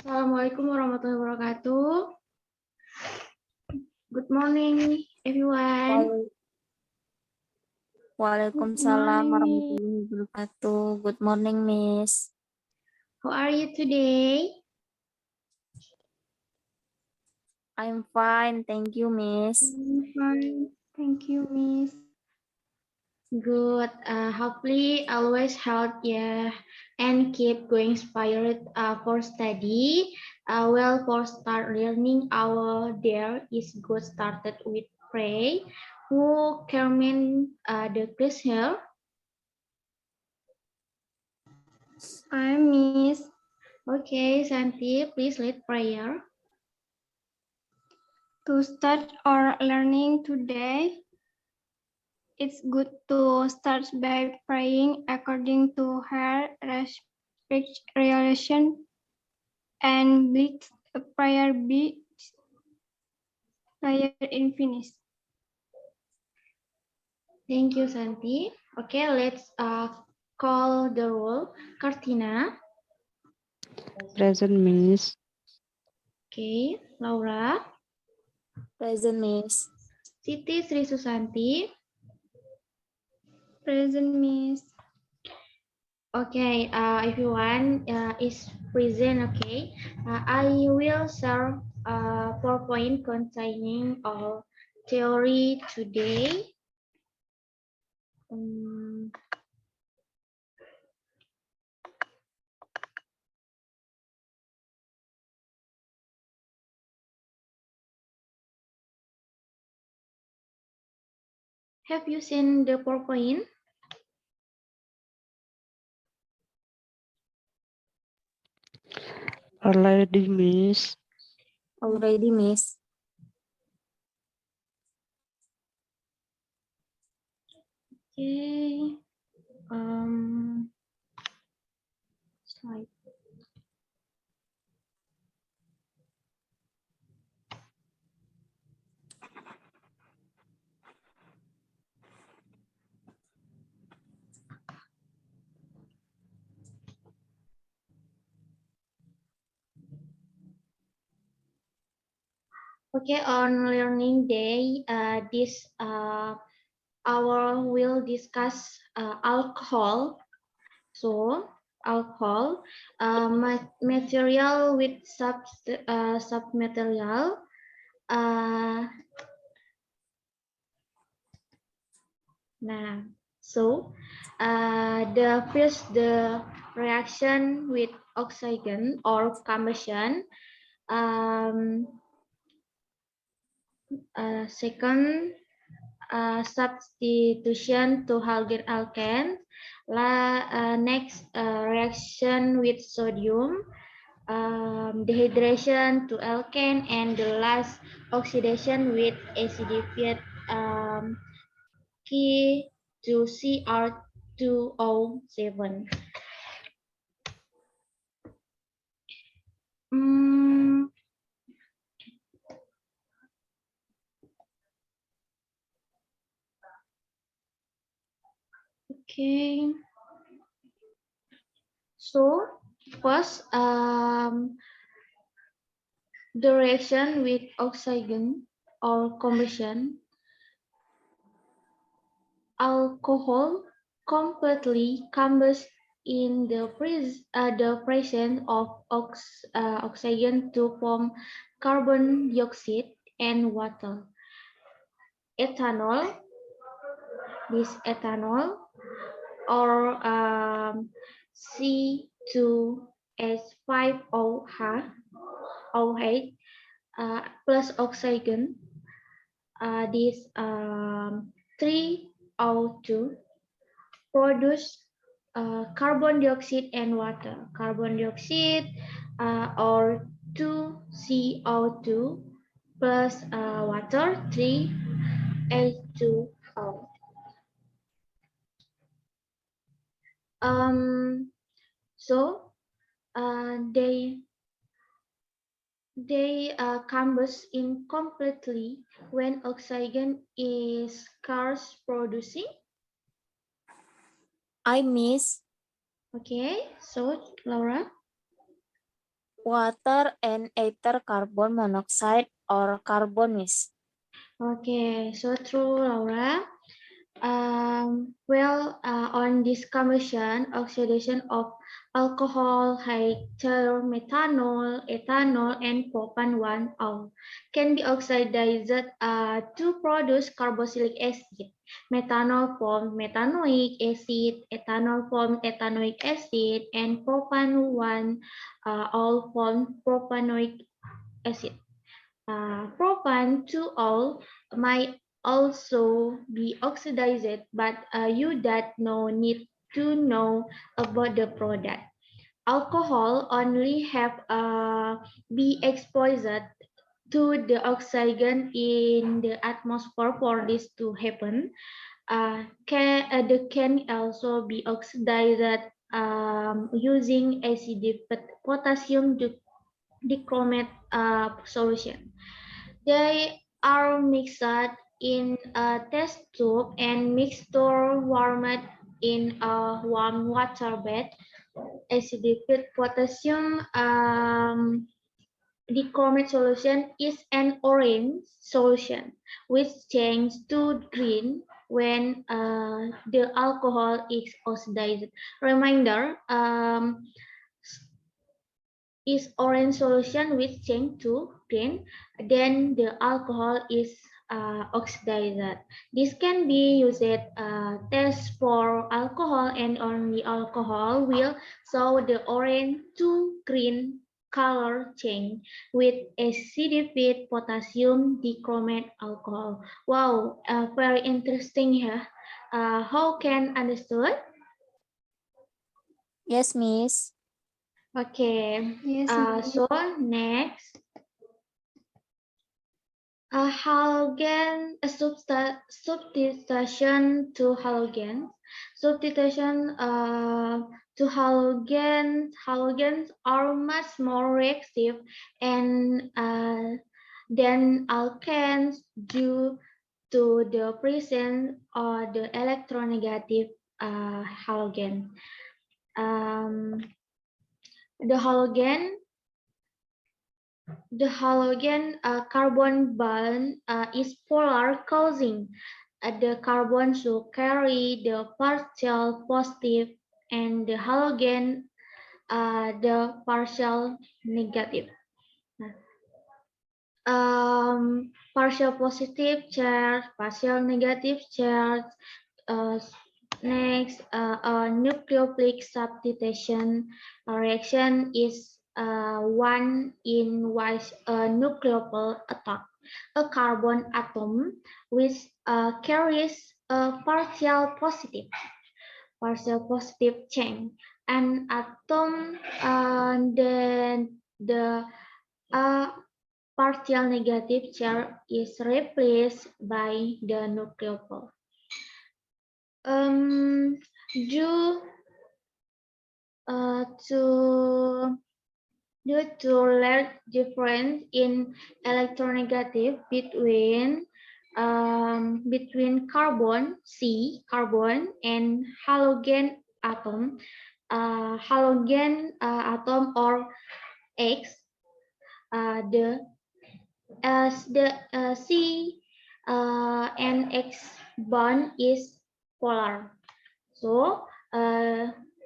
Assalamualaikum warahmatullahi wabarakatuh. Good morning, everyone. Waalaikumsalam warahmatullahi wabarakatuh. Good morning, Miss. How are you today? I'm fine, thank you, Miss. I'm fine. Thank you, Miss. Good. Hopefully, always healthy and keep going inspired for study. Well, for start learning, our day is good started with pray. Who can the class here? I'm Miss. Okay, Santi, please lead prayer. To start our learning today, it's good to start by praying according to her relation and let a prayer be prayer in finish. Thank you, Santi. Okay, let's call the roll. Kartina. Present, Miss. Okay, Laura. Present, Miss. Siti Sri Susanti. Present, Miss. Okay, everyone is present. Okay, I will share PowerPoint containing our theory today. Have you seen the PowerPoint? Already, Miss. Already, Miss. Okay. Slide. Okay, on learning day, this hour will discuss alcohol. So alcohol, material with submaterial. The reaction with oxygen or combustion. Second, substitution to halogen alkane. Next, reaction with sodium, dehydration to alkane, and the last oxidation with acidified key to Cr2O7. Okay. So first, the reaction with oxygen or combustion, alcohol completely combusts in the presence of oxygen to form carbon dioxide and water. Ethanol, this ethanol or C2H5OH plus oxygen, this 3O2 produce carbon dioxide and water. Carbon dioxide or 2CO2 plus water 3H2O. So they combust incompletely when oxygen is scarce producing. I miss. Okay, so Laura. water and ether carbon monoxide or carbon mist. Okay, so true, Laura. On this combustion, oxidation of alcohol, hydrogen, methanol, ethanol, and propan-1-ol can be oxidized to produce carboxylic acid. Methanol forms methanoic acid, ethanol forms ethanoic acid, and propan-1-ol forms propanoic acid. Propan-2-ol might also be oxidized, but you don't need to know about the product. Alcohol only have be exposed to the oxygen in the atmosphere for this to happen. The can also be oxidized using acidic potassium dichromate solution. They are mixed in a test tube and mixture warmed in a warm water bed. Acidified potassium dichromate solution is an orange solution which changes to green when the alcohol is oxidized. Reminder, is orange solution which change to green, then the alcohol is oxidized. This can be used test for alcohol, and only alcohol will show the orange to green color change with acidified potassium dichromate alcohol. Wow, very interesting here. How can understood? Yes, Miss. Okay. Yes, So next, halogen substitution to halogens. Substitution to halogens are much more reactive and than alkanes due to the presence of the electronegative halogen. The halogen carbon bond is polar, causing the carbon to carry the partial positive and the halogen the partial negative. Partial positive charge, partial negative charge. Next, a nucleophilic substitution reaction is one in which a nucleophile attack a carbon atom which carries a partial positive chain. An atom, then the partial negative charge is replaced by the nucleophile. Due to large difference in electronegative between carbon and halogen atom, or X, the C and X bond is polar. So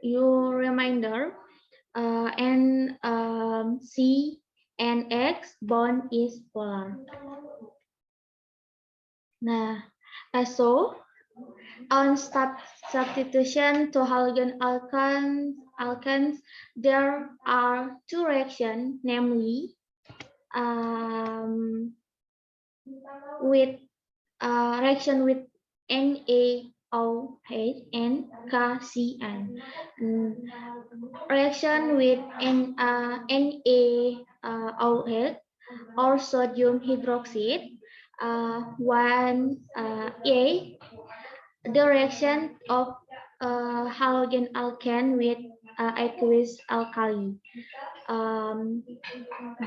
you reminder, and C and X bond is polar. Nah, so on substitution to halogen alkanes, there are two reactions, namely with reaction with NaOH and KCN. Reaction with NaOH or sodium hydroxide. 1A, the reaction of halogen alkane with aqueous alkali.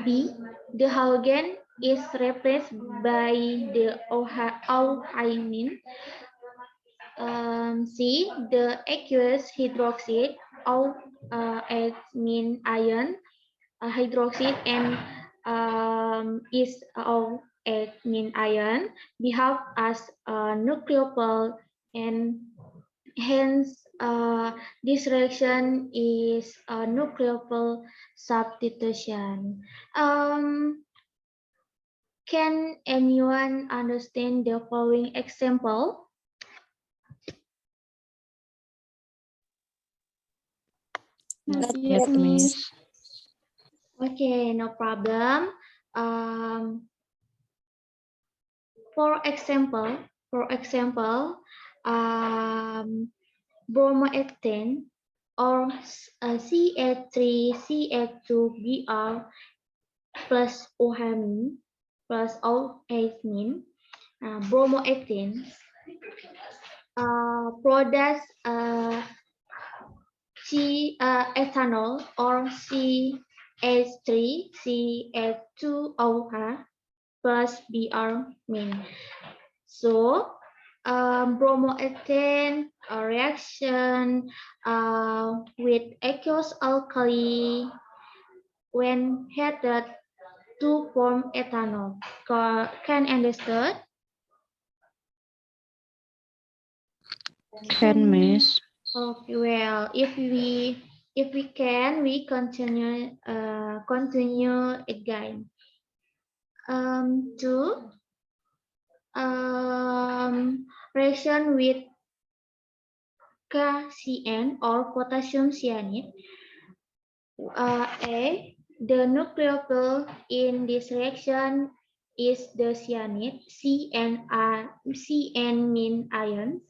B, the halogen is replaced by the O-hymine. C, the aqueous hydroxide O mean ion hydroxide and is of a mean ion behave as a nucleophile, and hence this reaction is a nucleophile substitution. Can anyone understand the following example? Not Yet, yet, Miss. Miss. Okay, no problem. Um, for example, for example, um, bromoethane or CH3CH2Br plus OH plus OH bromoethane produce ethanol or CH3CH2OH plus Br mean. So bromoethane reaction with aqueous alkali when heated to form ethanol. Can understood? Can, Miss. Okay, well, if we can, we continue again. Two, reaction with KCN or potassium cyanide. The nucleophile in this reaction is the cyanide, CN mean ions.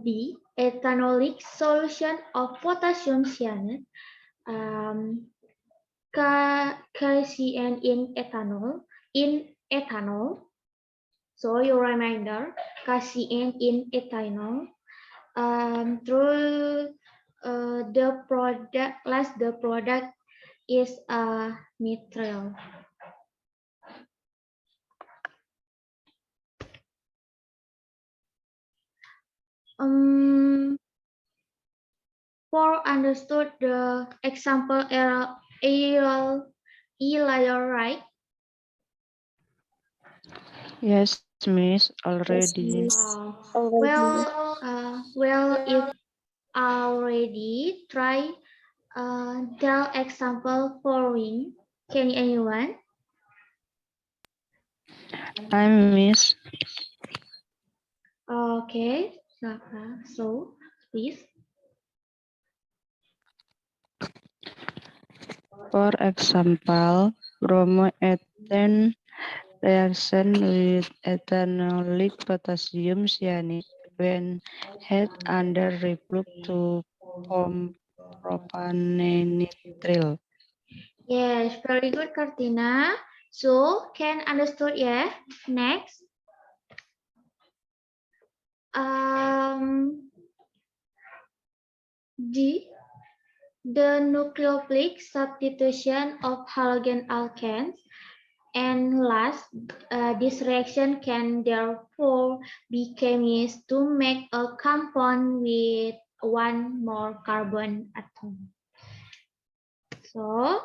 B, ethanolic solution of potassium cyanide, KCN in ethanol. So your reminder, KCN in ethanol. Through the product is neutral. For understood the example aerial layer, right? Yes, Miss. Yes, Already. Miss. Already. Well, if already try the example following. Can anyone? I'm Miss. Okay, so please. For example, bromoethane reaction with ethanolic potassium cyanide when heat under reflux to form propanenitrile. Yes, very good, Kartina. So can understood, yeah. Next, D, the nucleophilic substitution of halogen alkanes. And last, this reaction can therefore be chemist to make a compound with one more carbon atom. So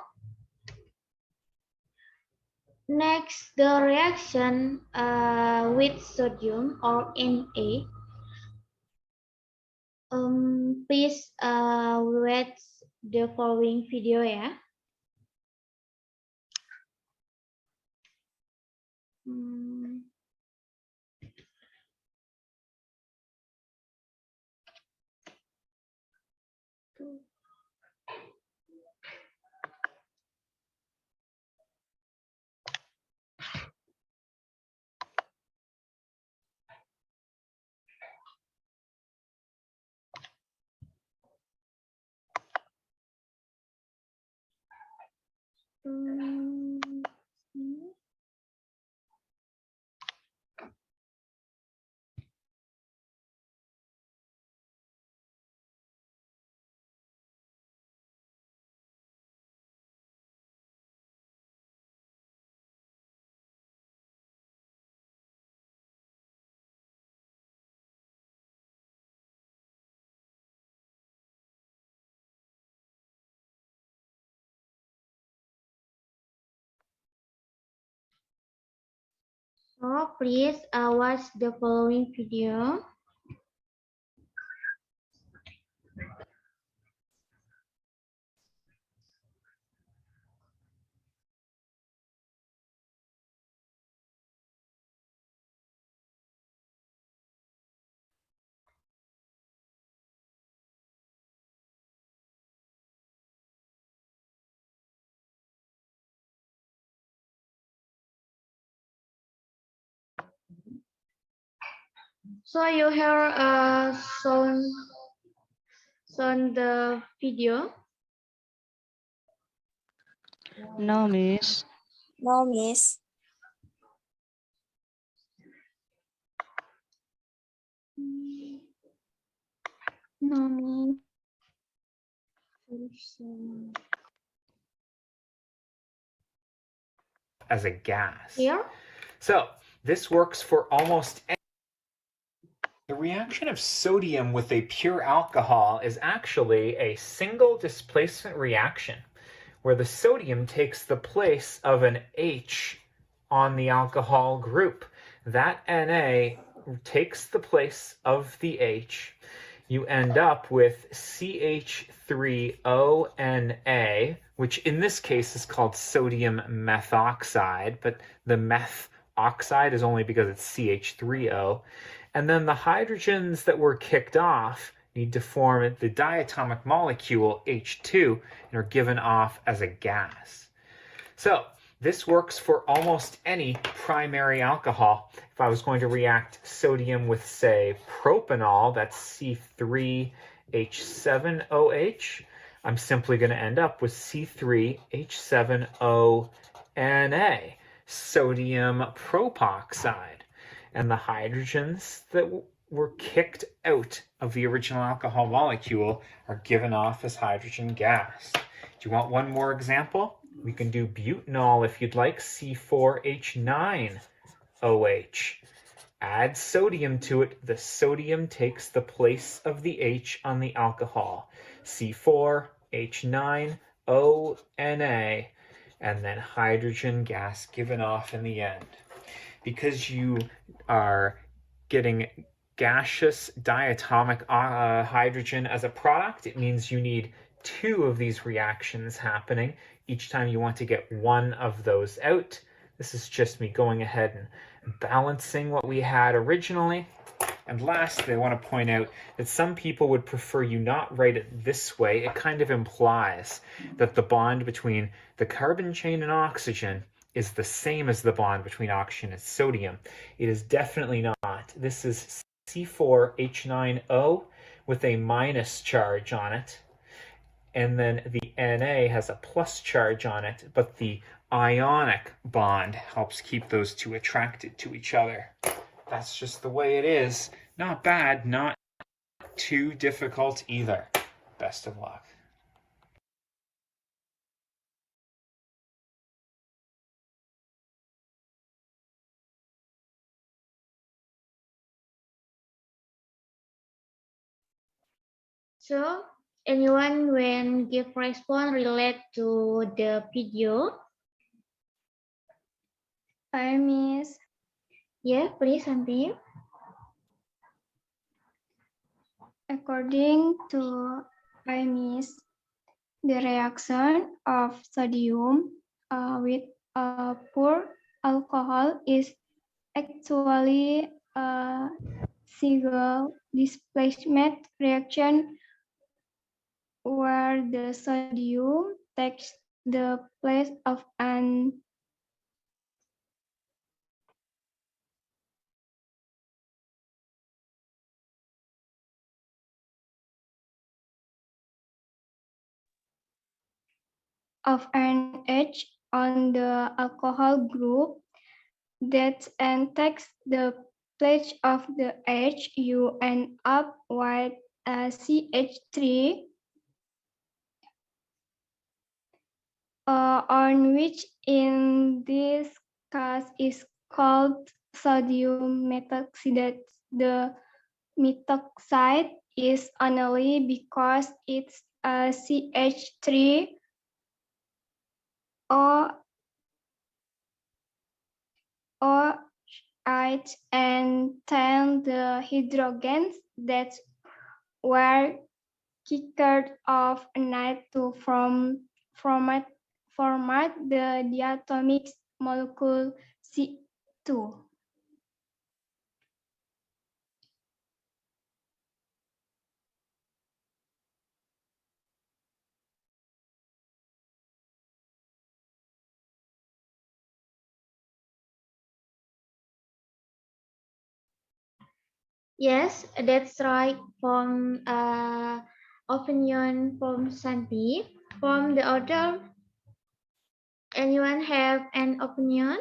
next, the reaction with sodium or Na. Please watch the following video, ya. Hmm. So please watch the following video. So you hear sound the video. No, Miss. No, Miss. No, me. As a gas. Here. So this works for almost any. The reaction of sodium with a pure alcohol is actually a single displacement reaction where the sodium takes the place of an H on the alcohol group. That Na takes the place of the H. You end up with CH3ONa, which in this case is called sodium methoxide, but the meth oxide is only because it's CH3O. And then the hydrogens that were kicked off need to form the diatomic molecule H2 and are given off as a gas. So this works for almost any primary alcohol. If I was going to react sodium with, say, propanol, that's C3H7OH, I'm simply going to end up with C3H7ONa, sodium propoxide. And the hydrogens that were kicked out of the original alcohol molecule are given off as hydrogen gas. Do you want one more example? We can do butanol if you'd like, C4H9OH. Add sodium to it. The sodium takes the place of the H on the alcohol. C4H9ONa, and then hydrogen gas given off in the end. Because you are getting gaseous diatomic hydrogen as a product, it means you need two of these reactions happening each time you want to get one of those out. This is just me going ahead and balancing what we had originally. And lastly, I want to point out that some people would prefer you not write it this way. It kind of implies that the bond between the carbon chain and oxygen is the same as the bond between oxygen and sodium. It is definitely not. This is C4H9O with a minus charge on it. And then the Na has a plus charge on it, but the ionic bond helps keep those two attracted to each other. That's just the way it is. Not bad, not too difficult either. Best of luck. So anyone when give response relate to the video? Hi, Miss. Yeah, please continue. According to Miss, the reaction of sodium with a poor alcohol is actually a single displacement reaction where the sodium takes the place of an H on the alcohol group that and takes the place of the H. You end up with a CH3 on which in this case is called sodium methoxide. The methoxide is only because it's a CH3 or 8 and 10 the hydrogens that were kicked off night to format the diatomic molecule C2. Yes, that's right. From opinion from Santi. From the other, anyone have an opinion?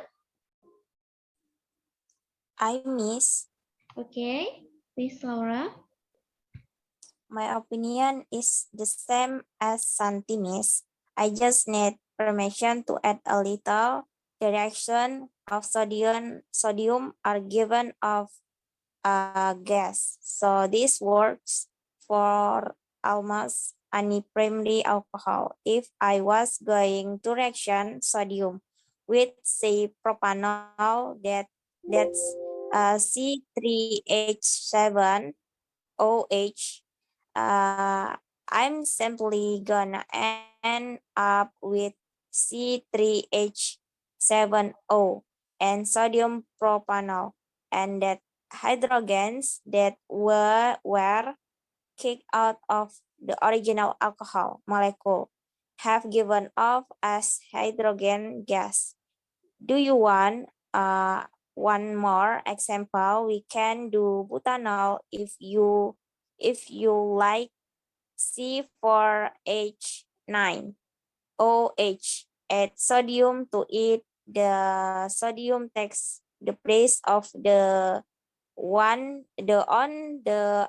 Miss. Okay, please, Laura. My opinion is the same as Santi, Miss. I just need permission to add a little. The reaction of sodium are given of a gas. So this works for almost any primary alcohol. If I was going to reaction sodium with say propanol, that's C3H7OH, I'm simply gonna end up with C3H7O and sodium propanol, and that hydrogens that were kicked out of the original alcohol molecule have given off as hydrogen gas. Do you want one more example? We can do butanol if you like. C4H9OH. Add sodium to it. The sodium takes the place of the on the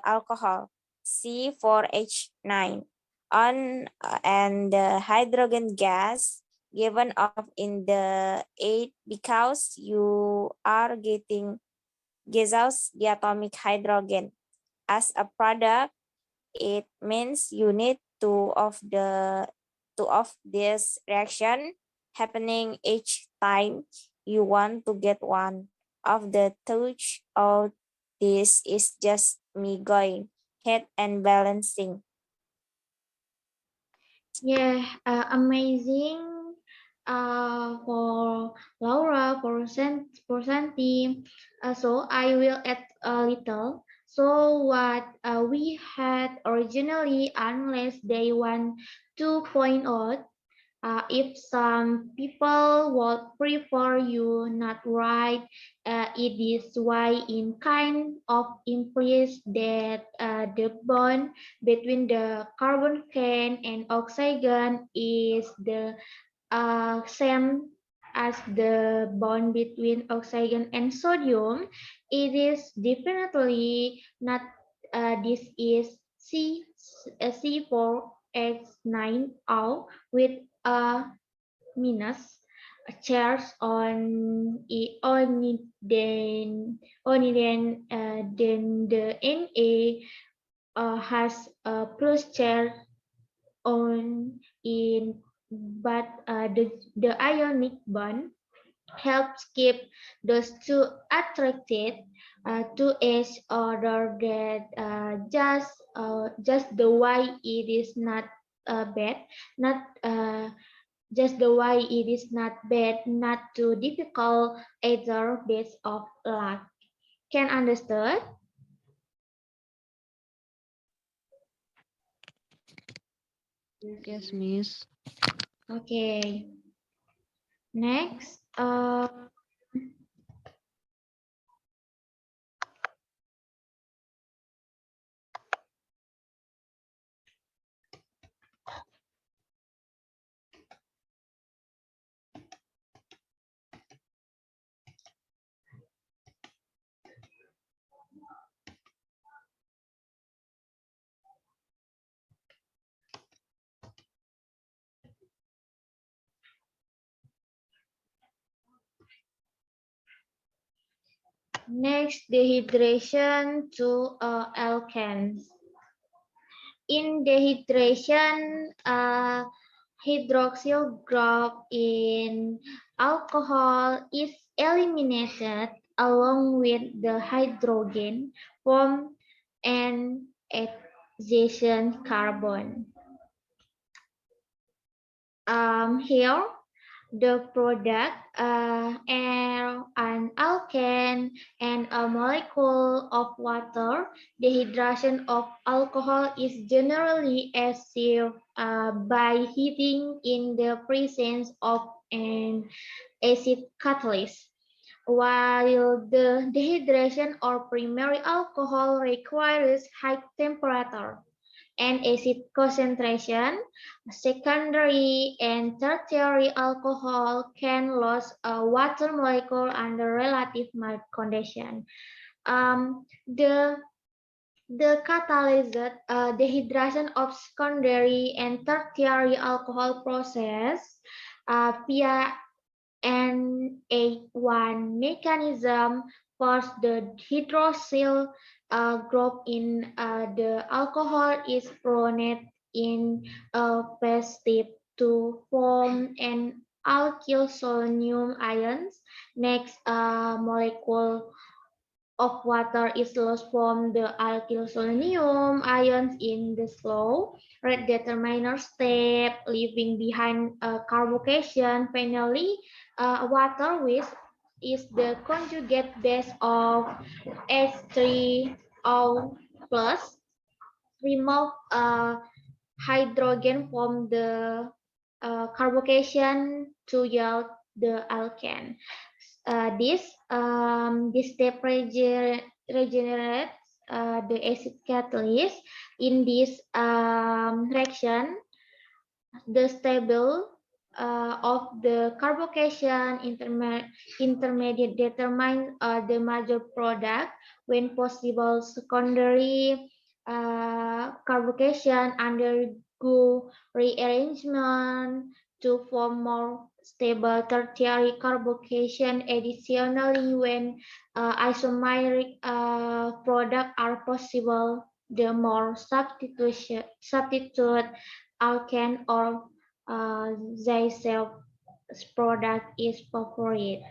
alcohol C4H9 on and the hydrogen gas given off in the 8 because you are getting gaseous diatomic hydrogen as a product. It means you need two of this reaction happening each time you want to get one of the touch of this is just me going head and balancing. Yeah, amazing. For Laura, for Santi. So I will add a little. So what we had originally, unless they want to point out, if some people would prefer you not right, it is why in kind of implies that the bond between the carbon can and oxygen is the same as the bond between oxygen and sodium. It is definitely not. This is C4H9O with a minus charge on it then the Na has a plus charge on in, but the ionic bond helps keep those two attracted to each other. That just the why it is not bad, not just the why it is not bad, not too difficult, either best of luck. Can understand? Yes, Miss. Okay. Next, dehydration to alkanes. In dehydration, hydroxyl group in alcohol is eliminated along with the hydrogen form an adjacent carbon. Here, the product an alkane and a molecule of water. Dehydration of alcohol is generally achieved by heating in the presence of an acid catalyst. While the dehydration or primary alcohol requires high temperature and acid concentration, secondary and tertiary alcohol can lose a water molecule under relative mild condition. The catalyzed dehydration of secondary and tertiary alcohol process via an A1 mechanism force the hydroxyl group in the alcohol is pronated in a phase step to form an alkyl selenium ions. Next, molecule of water is lost from the alkyl selenium ions in the slow rate determiner step, leaving behind a carbocation. Finally, water which is the conjugate base of H3O plus remove hydrogen from the carbocation to yield the alkane. This step regenerates the acid catalyst. In this reaction, the stable of the carbocation intermediate determine the major product. When possible, secondary carbocation undergo rearrangement to form more stable tertiary carbocation. Additionally, when isomeric products are possible, the more substitute alkane or Zyself product is favorite.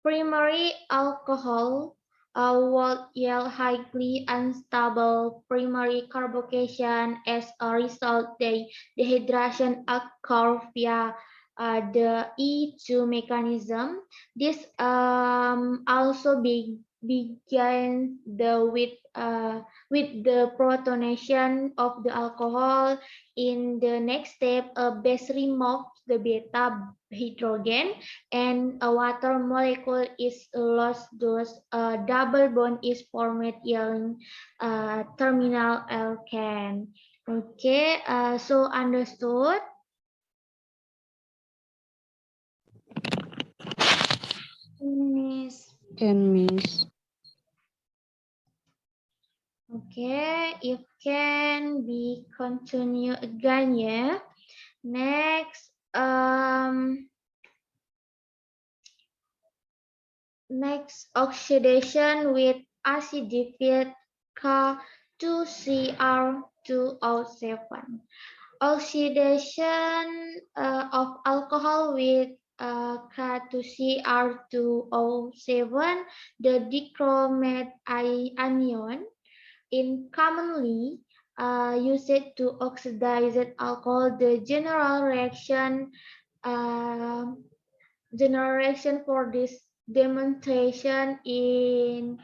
Primary alcohol would yield highly unstable primary carbocation. As a result, the dehydration occurs via the E2 mechanism. This also began with the protonation of the alcohol. In the next step, a base removes the beta hydrogen and a water molecule is lost, thus a double bond is formed yielding terminal alkane. Okay, so understood? Miss. Can Miss. Okay, if can be continue again, yeah. Next, next oxidation with acidified K2Cr2O7. Oxidation of alcohol with K2Cr2O7, the dichromate anion, in commonly used to oxidize alcohol. The general reaction for this demonstration is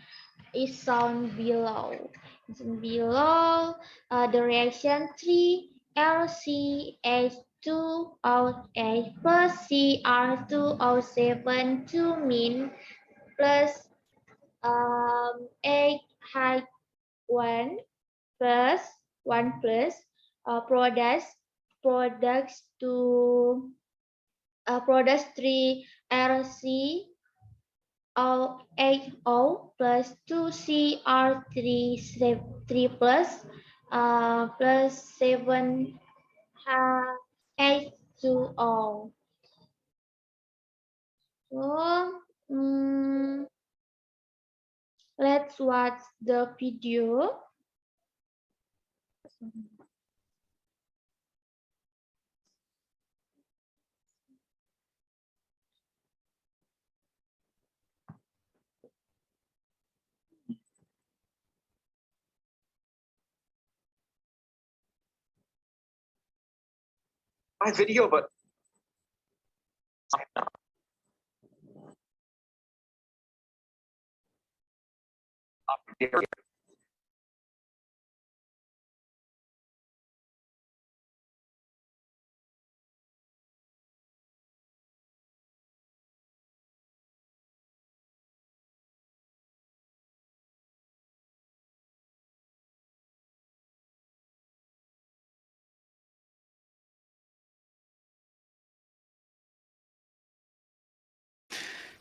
shown below. Below the reaction 3LCH2O8 plus Cr2O7 2 mean plus 8H1 plus 1 plus products to products 3LC O8O plus 2Cr3 plus plus 7H2O. So Let's watch the video. My video, but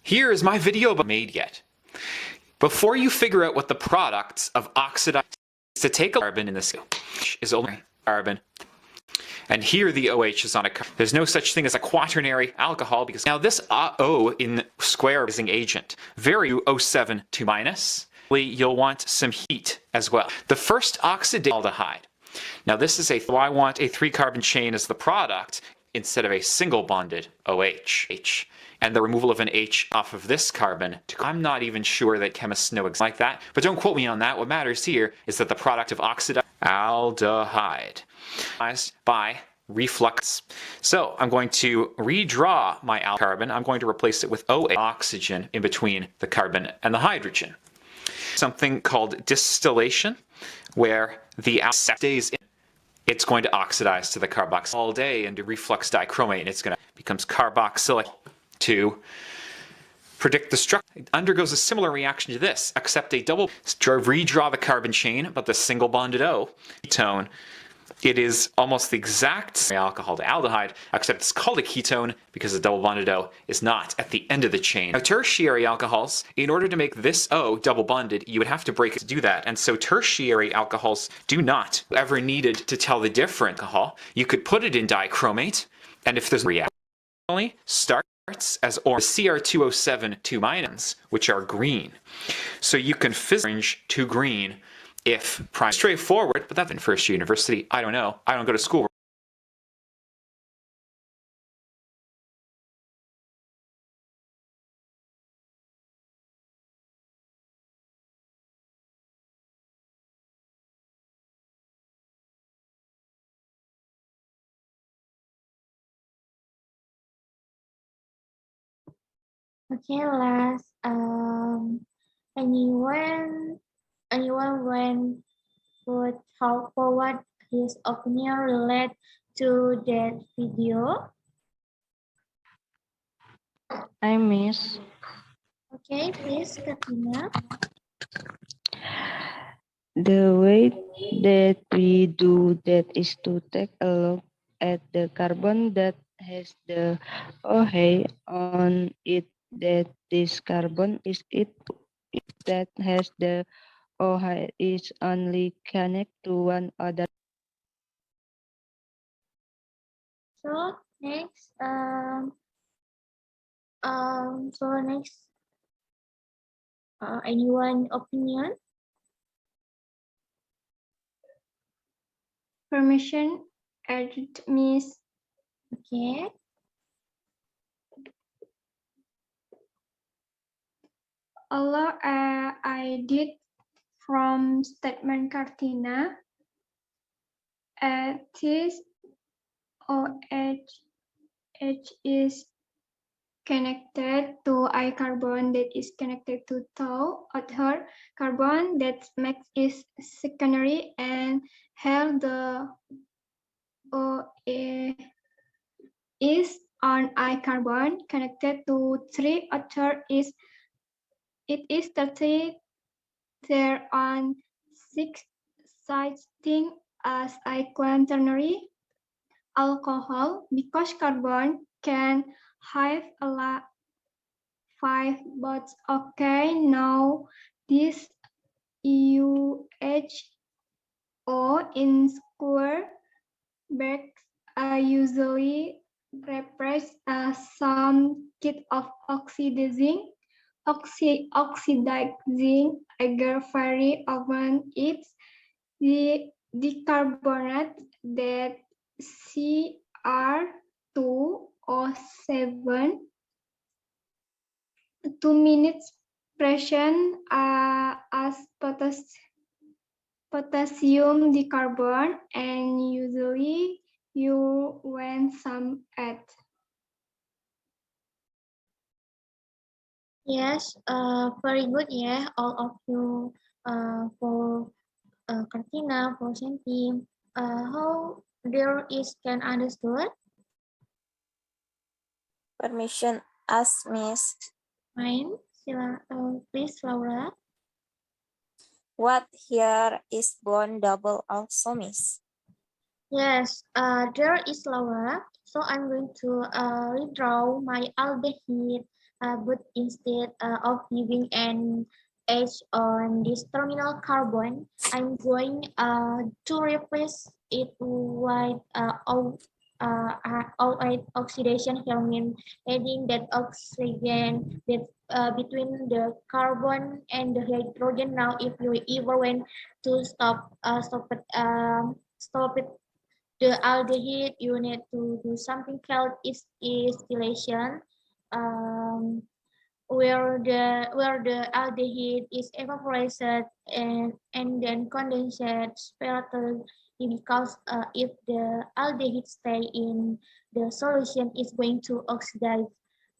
here is my video but made yet. Before you figure out what the products of oxidized to take a carbon in this is only carbon. And here the OH is on a carbon. There's no such thing as a quaternary alcohol because now this O in square is an agent. Very O7 2 minus. You'll want some heat as well. The first oxidaldehyde. Now this is I want a 3-carbon chain as the product instead of a single bonded OH. And the removal of an H off of this carbon. I'm not even sure that chemists know exactly like that, but don't quote me on that. What matters here is that the product of oxidized aldehyde by reflux. So I'm going to redraw my carbon. I'm going to replace it with OH, oxygen in between the carbon and the hydrogen. Something called distillation, where the stays in. It's going to oxidize to the carboxyl all day and do reflux dichromate, and it's going to becomes carboxylic. To predict the structure, it undergoes a similar reaction to this, except a double redraw the carbon chain, but the single bonded O ketone. It is almost the exact alcohol to aldehyde, except it's called a ketone because the double bonded O is not at the end of the chain. Now, tertiary alcohols, in order to make this O double bonded, you would have to break it to do that. And so tertiary alcohols do not ever needed to tell the different alcohol. You could put it in dichromate, and if there's a reaction, start as orange, Cr2O7 2 minus, which are green. So you can fizz orange to green if prime. Straightforward, but that's in first year university. I don't know. I don't go to school. Okay, last. Anyone when would help forward his opinion related to that video? I miss. Okay, please, Katina. The way that we do that is to take a look at the carbon that has the OH on it, that this carbon is it that has the OH is only connect to one other. So next, anyone opinion? Permission added Miss. Okay. Although I did from statement Cartina, this OH is connected to I carbon that is connected to tau other carbon that makes it secondary, and here the OA is on I carbon connected to 3 other is it is 30 there on 6 sides thing as I quaternary alcohol because carbon can have a lot 5 bonds. Okay, now this UHO in square brackets usually represent some kit of oxidizing oxidizing agar very often it's the carbonate that Cr2O7 2 minutes present as potassium dicarbonate and usually you when some add. Yes, very good. Yeah, all of you for Kartina, for Santi. How there is can understood? Permission ask Miss. Fine. Please, Laura. What here is bond double also, Miss? Yes, there is Laura. So I'm going to redraw my aldehyde, but instead of giving an H on this terminal carbon, I'm going to replace it with oxidation here means adding that oxygen that between the carbon and the hydrogen. Now, if you ever want to stop it the aldehyde, you need to do something called distillation, um, where the aldehyde is evaporated and then condensed separately because if the aldehyde stay in the solution, it's going to oxidize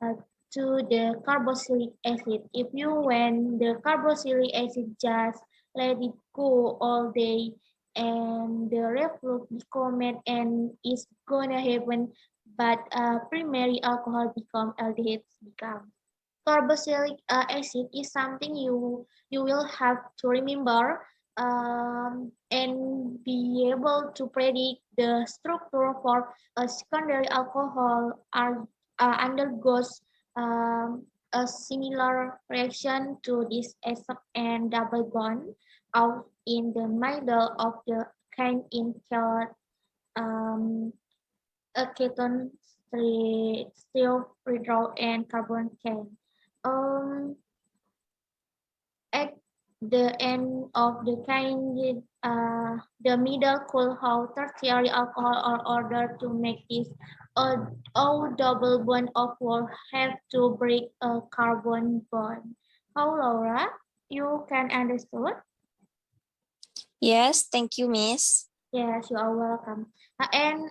uh, to the carboxylic acid. If you when the carboxylic acid just let it go all day and the reflux become and is gonna happen, but primary alcohol become aldehyde become. Carboxylic acid is something you will have to remember and be able to predict the structure for a secondary alcohol are undergoes a similar reaction to this acid and double bond out in the middle of the kind in called um, a ketone still withdraw and carbon can. Um, at the end of the kind, the middle could have tertiary alcohol or order to make this a double bond of will have to break a carbon bond. How Laura? You can understood? Yes, thank you, Miss. Yes, you are welcome. And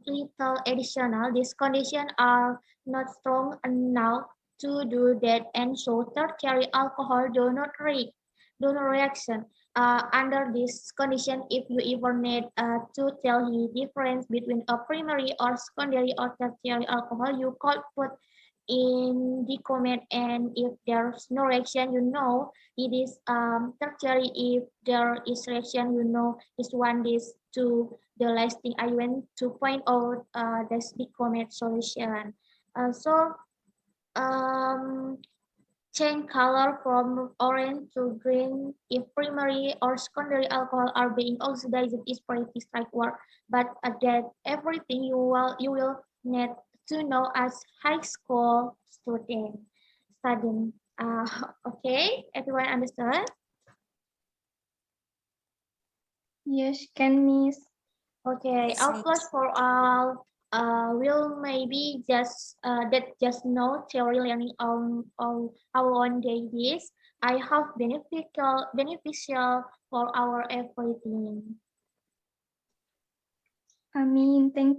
little additional, these conditions are not strong enough to do that, and so tertiary alcohol do not reaction. Under this condition, if you ever need to tell the difference between a primary or secondary or tertiary alcohol, you could put in the comment, and if there's no reaction, you know it is tertiary. If there is reaction, you know is one this to the last thing I want to point out that's the comment solution. So um, change color from orange to green if primary or secondary alcohol are being oxidized is pretty straightforward, but that everything you will need to know as high school student studying. Okay, everyone understand? Yes, can Miss. Okay, Yes, our class Miss. for all will maybe just that just know theory learning on our own days. I have beneficial for our everything. I mean, thank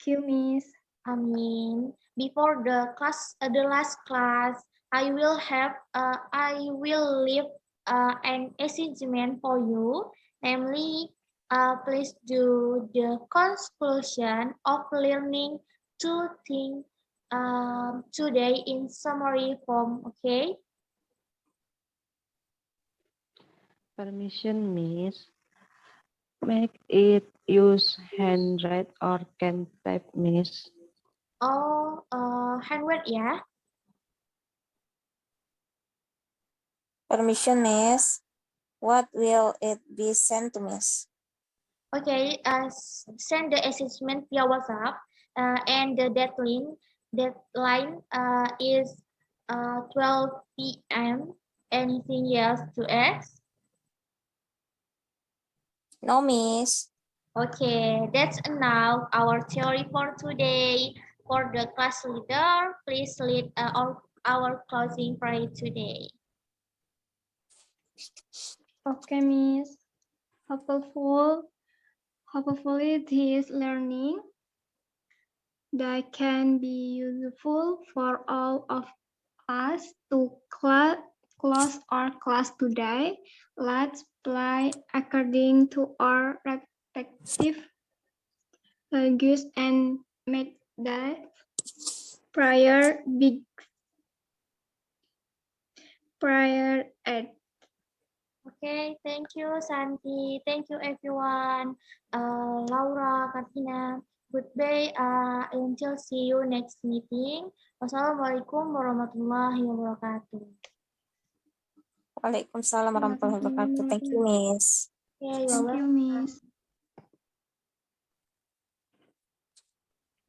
you, Miss. I mean, before the last class, I will leave an assignment for you, namely, please do the conclusion of learning two things today in summary form. Okay. Permission, Miss. Make it use handwrite or can type, Miss. Oh, handwrite ya. Permission, Miss. What will it be sent to Miss? Okay, send the assessment via WhatsApp, and the deadline is 12 p.m. Anything else to ask? No, Miss. Okay, that's enough our theory for today. For the class leader, please lead our closing prayer today. Okay, Miss. Hopefully this learning that can be useful for all of us to close our class today. Let's play according to our respective values and make that prior at. Okay, thank you, Santi. Thank you, everyone. Laura, Katina, goodbye. Until see you next meeting. Wassalamualaikum warahmatullahi wabarakatuh. Waalaikumsalam warahmatullahi wabarakatuh. Thank you, Miss. Okay, you're Thank you, welcome. Miss.